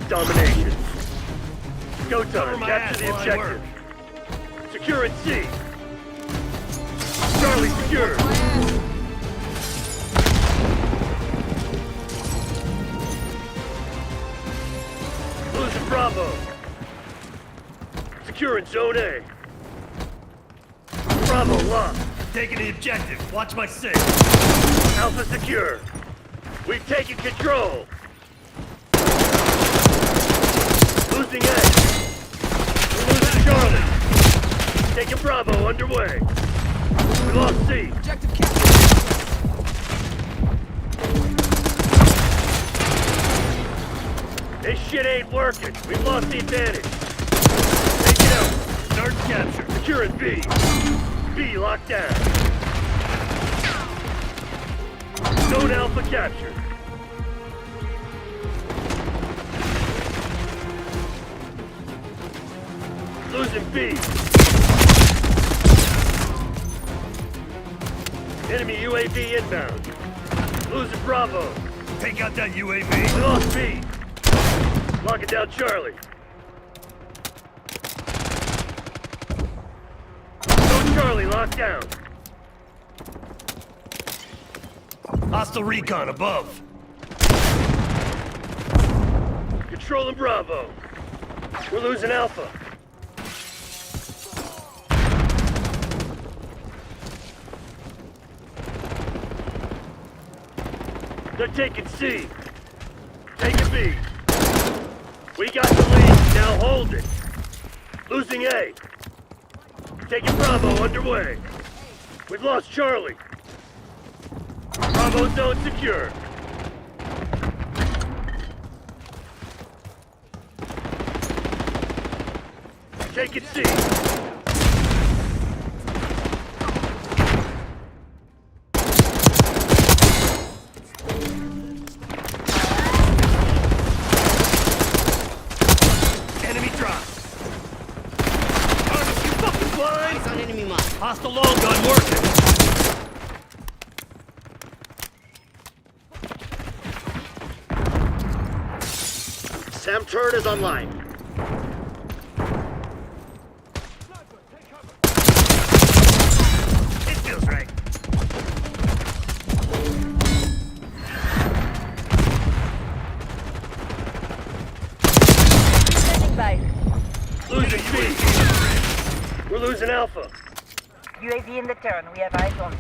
Domination. Go time. Capture the objective. Secure at C. Charlie secure. Losing Bravo. Secure in Zone A. Bravo locked. Taking the objective. Watch my six. Alpha secure. We've taken control. Losing A. We're losing Charlie. Taking Bravo underway. We lost C. Objective captured. This shit ain't working. We've lost the advantage. Take it out. Start capture. Securing B. B locked down. Zone Alpha captured. Losing B. Enemy UAV inbound. Losing Bravo. Take out that We UAV. lost B. Locking down Charlie. Zone Charlie locked down. Hostile recon above. Controlling Bravo. We're losing Alpha. They're taking C. Taking B. We got the lead. Now hold it. Losing A. Taking Bravo underway. We've lost Charlie. Bravo zone secure. Taking C. Enemy drop. Target, you fucking blind! Eyes on enemy mine. Hostile long gun working. Sam turret is online. It feels right. Standing by. Losing B. We're losing Alpha. UAV in the turn. We have eyes on.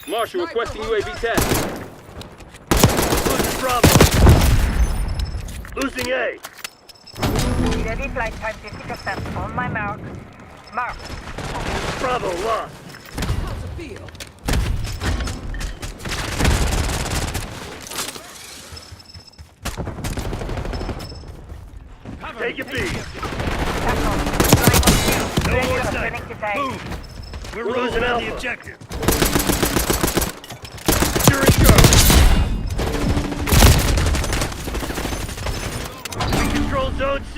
Marshal requesting UAV test. Losing Bravo. Losing A. Ready flight time 50%. On my mark. Mark. Bravo lost. How's it feel? Taking B. Tackle. Flying on field. No Ready more for snipe. connected aid. Move. We're We're rolling losing on the Alpha. objective. Securing Charlie. We control Zone C.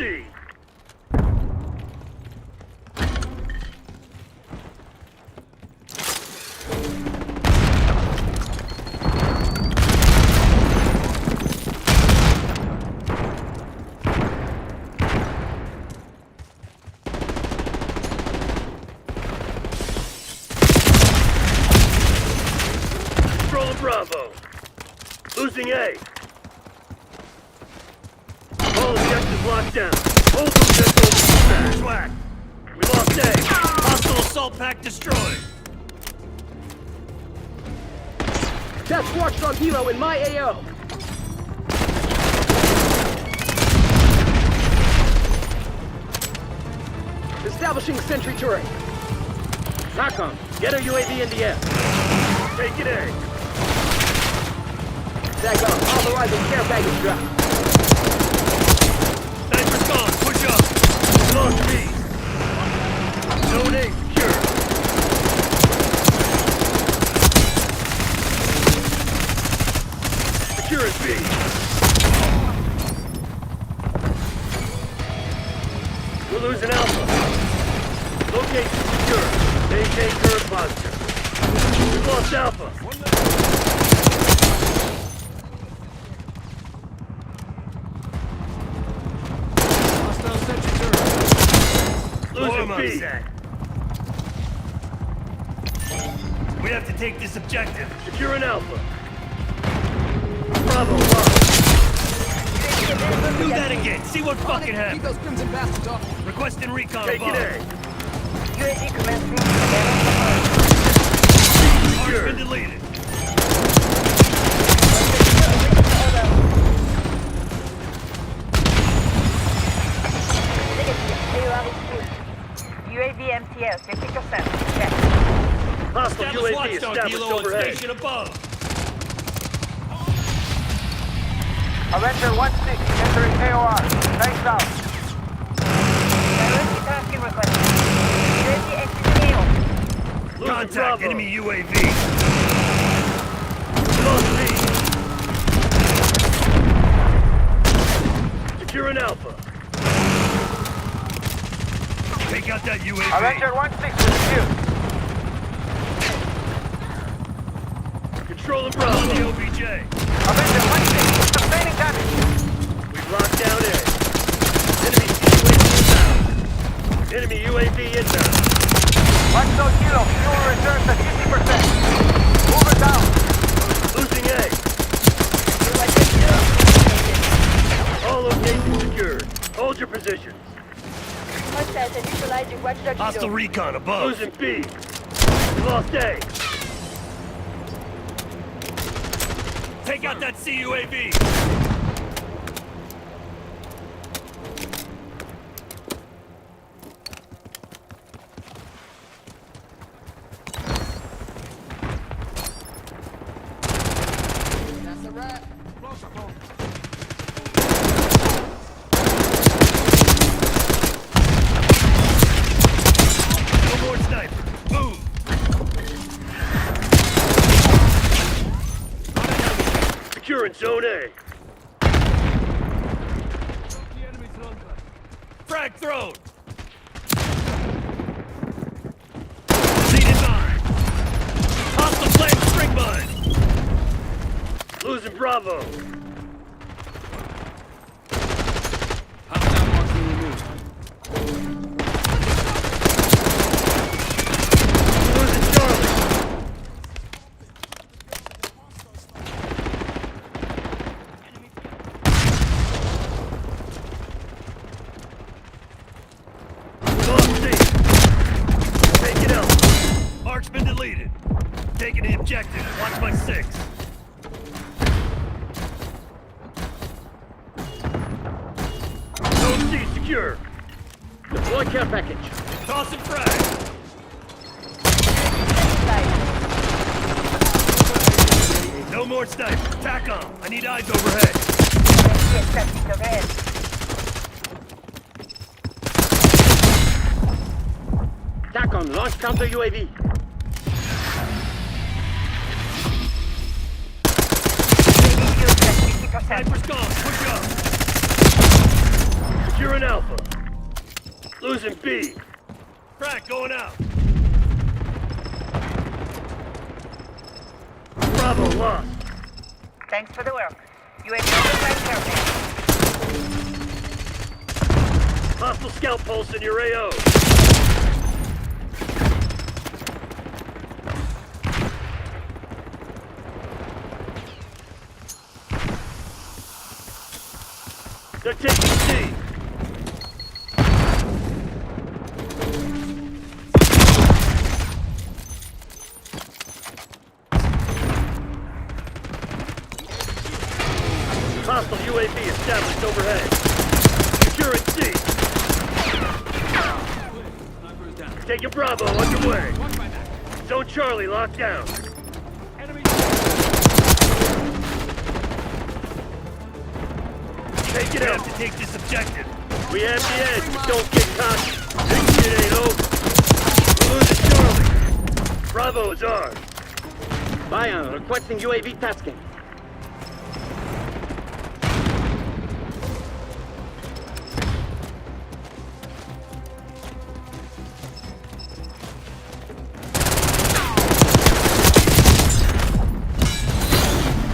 Controlling Bravo. Losing A. All objectives locked down. Hold objectives back. Swag. We lost A. Hostile assault pack destroyed. Test watchdog helo in my AO. Establishing sentry turret. TACOM, get a UAV in the air. Taking A. TACOM, authorizing care package drop. Sniper's gone. Push up. We lost B. Zone A secure. Securing B. We're losing Alpha. Location secure. Maintain current posture. We've lost Alpha. Losing on B. set. We have to take this objective. Securing Alpha. Bravo, lost. Do that again. See what fucking Keep happens. those crimson bastards off. Requesting recon Taking above. A. UAV commencing command Secure. Been deleted. UAV MTL 50%. Check. Hostile Establish UAV watchdog established kilo on overhead. station above. Avenger 1-6, entering AOR. Nice out. Priority tasking request. UAV exiting AO. Losing Contact Bravo. enemy UAV. Lost B. Securing Alpha. Take out that UAV. Avenger 1-6 with you. Controlling On the Bravo. OBJ. Avenger 1-6, sustaining damage. We've locked down A. Enemy UAV inbound. Enemy UAV inbound. Watchdog Kilo, fuel reserves at 50%. Move it down. Losing A. All locations secured. Hold your positions. Hostiles are neutralizing watchdog Hostile kilo. recon above. Losing B. We lost A. Take out that CUAV. That's a wrap. No more sniper. Move. Securing Zone A. Frag thrown. Lead in mine. Hostile flame spring mine. Losing Bravo. Hostile marking removed. Losing Charlie. Lost C. Take it out. Mark's been deleted. Taking the objective. Watch my 6. Zone C secure. Deploy care package. Tossing frag. No more sniper. Tack on. I need eyes overhead. UAV established overhead. TACOM, launch counter UAV. UAV used at 50%. Sniper's gone. Push up. Securing Alpha. Losing B. Frag going out. Bravo lost. Thanks for the work. UAV overflight survey. Hostile scout pulse in your AO. They're taking C. Hostile UAV established overhead. Securing C. Taking Bravo underway. Zone Charlie locked down. Take it We out. have to take this objective. We have the edge. Don't get cocky. This shit ain't over. We're losing Charlie. Bravo is ours. Bayan, requesting UAV tasking.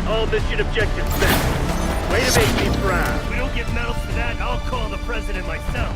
All mission objectives met. Way to make me proud. We don't get medals for that. I'll call the president myself.